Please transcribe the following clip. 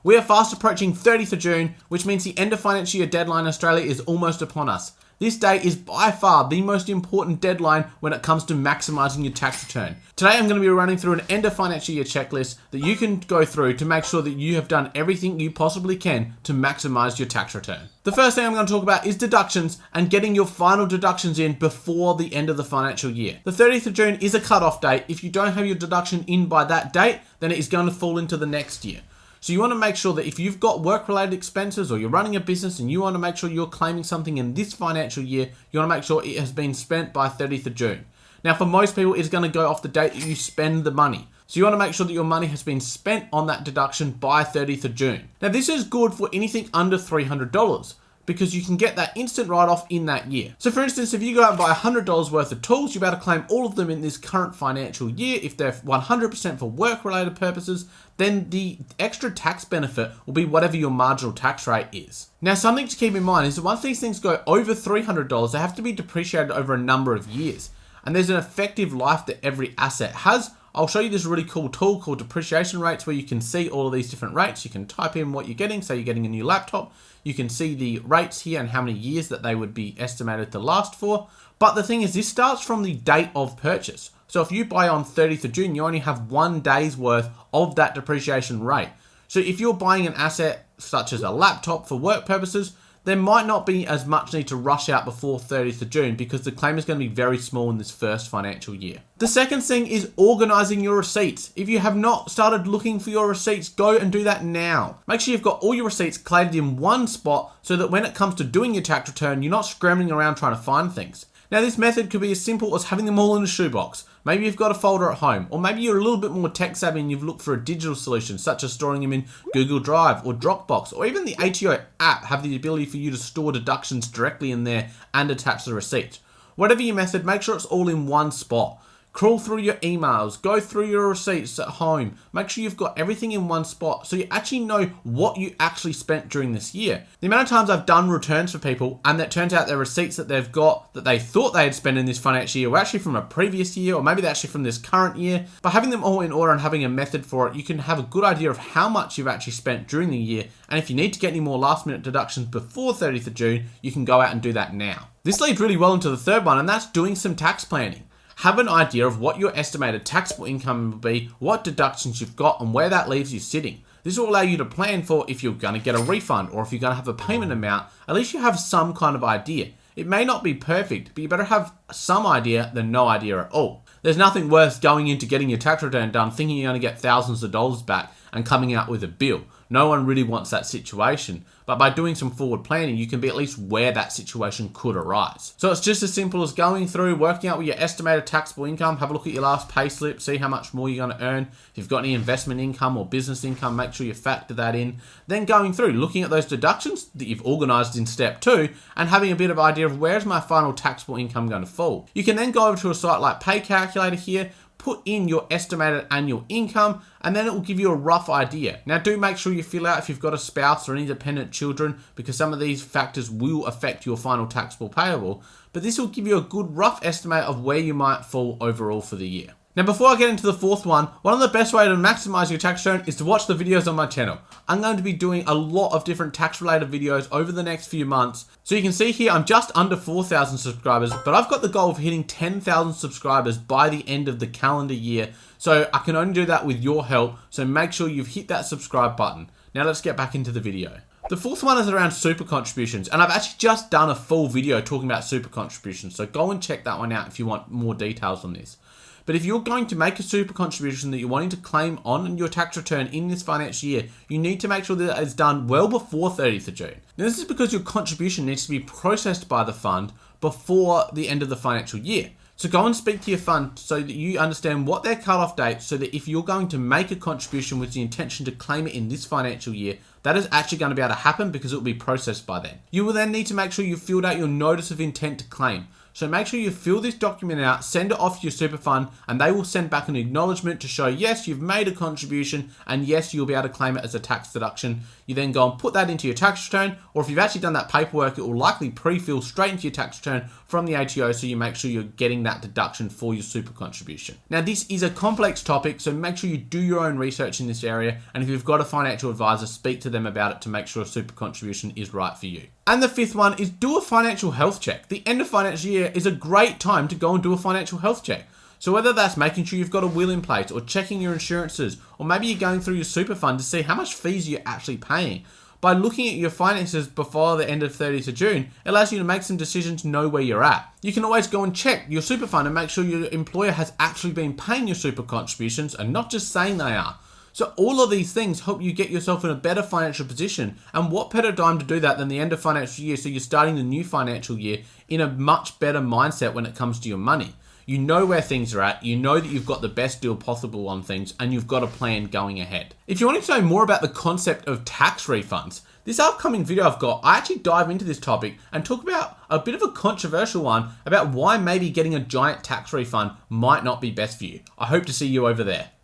We are fast approaching 30th of June, which means the end of financial year deadline in Australia is almost upon us. This day is by far the most important deadline when it comes to maximising your tax return. Today I'm going to be running through an end of financial year checklist that you can go through to make sure that you have done everything you possibly can to maximise your tax return. The first thing I'm going to talk about is deductions and getting your final deductions in before the end of the financial year. The 30th of June is a cut-off date. If you don't have your deduction in by that date, then it is going to fall into the next year. So you want to make sure that if you've got work-related expenses or you're running a business and you want to make sure you're claiming something in this financial year, you want to make sure it has been spent by 30th of June. Now, for most people, it's going to go off the date that you spend the money. So you want to make sure that your money has been spent on that deduction by 30th of June. Now, this is good for anything under $300 because you can get that instant write-off in that year. So for instance, if you go out and buy $100 worth of tools, you're about to claim all of them in this current financial year. If they're 100% for work-related purposes, then the extra tax benefit will be whatever your marginal tax rate is. Now, something to keep in mind is that once these things go over $300, they have to be depreciated over a number of years. And there's an effective life that every asset has. I'll show you this really cool tool called depreciation rates where you can see all of these different rates. You can type in what you're getting. Say you're getting a new laptop. You can see the rates here and how many years that they would be estimated to last for. But the thing is, this starts from the date of purchase. So if you buy on 30th of June, you only have 1 day's worth of that depreciation rate. So if you're buying an asset such as a laptop for work purposes, there might not be as much need to rush out before 30th of June because the claim is going to be very small in this first financial year. The second thing is organising your receipts. If you have not started looking for your receipts, go and do that now. Make sure you've got all your receipts collated in one spot so that when it comes to doing your tax return, you're not scrambling around trying to find things. Now, this method could be as simple as having them all in a shoebox. Maybe you've got a folder at home, or maybe you're a little bit more tech savvy and you've looked for a digital solution, such as storing them in Google Drive or Dropbox, or even the ATO app have the ability for you to store deductions directly in there and attach the receipt. Whatever your method, make sure it's all in one spot. Crawl through your emails, go through your receipts at home. Make sure you've got everything in one spot so you actually know what you actually spent during this year. The amount of times I've done returns for people and that turns out their receipts that they've got that they thought they had spent in this financial year were actually from a previous year, or maybe they're actually from this current year. By having them all in order and having a method for it, you can have a good idea of how much you've actually spent during the year. And if you need to get any more last minute deductions before 30th of June, you can go out and do that now. This leads really well into the third one, and that's doing some tax planning. Have an idea of what your estimated taxable income will be, what deductions you've got, and where that leaves you sitting. This will allow you to plan for if you're going to get a refund or if you're going to have a payment amount. At least you have some kind of idea. It may not be perfect, but you better have some idea than no idea at all. There's nothing worse going into getting your tax return done thinking you're going to get thousands of dollars back and coming out with a bill. No one really wants that situation, but by doing some forward planning, you can be at least where that situation could arise. So it's just as simple as going through, working out what your estimated taxable income, have a look at your last pay slip, see how much more you're going to earn. If you've got any investment income or business income, make sure you factor that in. Then going through, looking at those deductions that you've organised in step 2 and having a bit of idea of where's my final taxable income going to fall. You can then go over to a site like Pay Calculator here, put in your estimated annual income, and then it will give you a rough idea. Now, do make sure you fill out if you've got a spouse or any dependent children, because some of these factors will affect your final taxable payable, but this will give you a good rough estimate of where you might fall overall for the year. Now, before I get into the fourth one of the best ways to maximize your tax return is to watch the videos on my channel. I'm going to be doing a lot of different tax related videos over the next few months. So you can see here, I'm just under 4,000 subscribers, but I've got the goal of hitting 10,000 subscribers by the end of the calendar year. So I can only do that with your help. So make sure you've hit that subscribe button. Now let's get back into the video. The fourth one is around super contributions, and I've actually just done a full video talking about super contributions. So go and check that one out if you want more details on this. But if you're going to make a super contribution that you're wanting to claim on your tax return in this financial year, you need to make sure that it's done well before 30th of June. Now, this is because your contribution needs to be processed by the fund before the end of the financial year. So go and speak to your fund so that you understand what their cut-off date, so that if you're going to make a contribution with the intention to claim it in this financial year, that is actually going to be able to happen because it will be processed by then. You will then need to make sure you've filled out your notice of intent to claim. So make sure you fill this document out, send it off to your super fund, and they will send back an acknowledgement to show, yes, you've made a contribution, and yes, you'll be able to claim it as a tax deduction. You then go and put that into your tax return, or if you've actually done that paperwork, it will likely pre-fill straight into your tax return from the ATO, so you make sure you're getting that deduction for your super contribution. Now, this is a complex topic, so make sure you do your own research in this area, and if you've got a financial advisor, speak to them about it to make sure a super contribution is right for you. And the fifth one is do a financial health check. The end of financial year is a great time to go and do a financial health check. So whether that's making sure you've got a will in place, or checking your insurances, or maybe you're going through your super fund to see how much fees you're actually paying. By looking at your finances before the end of 30th of June, it allows you to make some decisions, know where you're at. You can always go and check your super fund and make sure your employer has actually been paying your super contributions and not just saying they are. So all of these things help you get yourself in a better financial position. And what better time to do that than the end of financial year, so you're starting the new financial year in a much better mindset when it comes to your money. You know where things are at, you know that you've got the best deal possible on things, and you've got a plan going ahead. If you want to know more about the concept of tax refunds, this upcoming video I've got, I actually dive into this topic and talk about a bit of a controversial one about why maybe getting a giant tax refund might not be best for you. I hope to see you over there.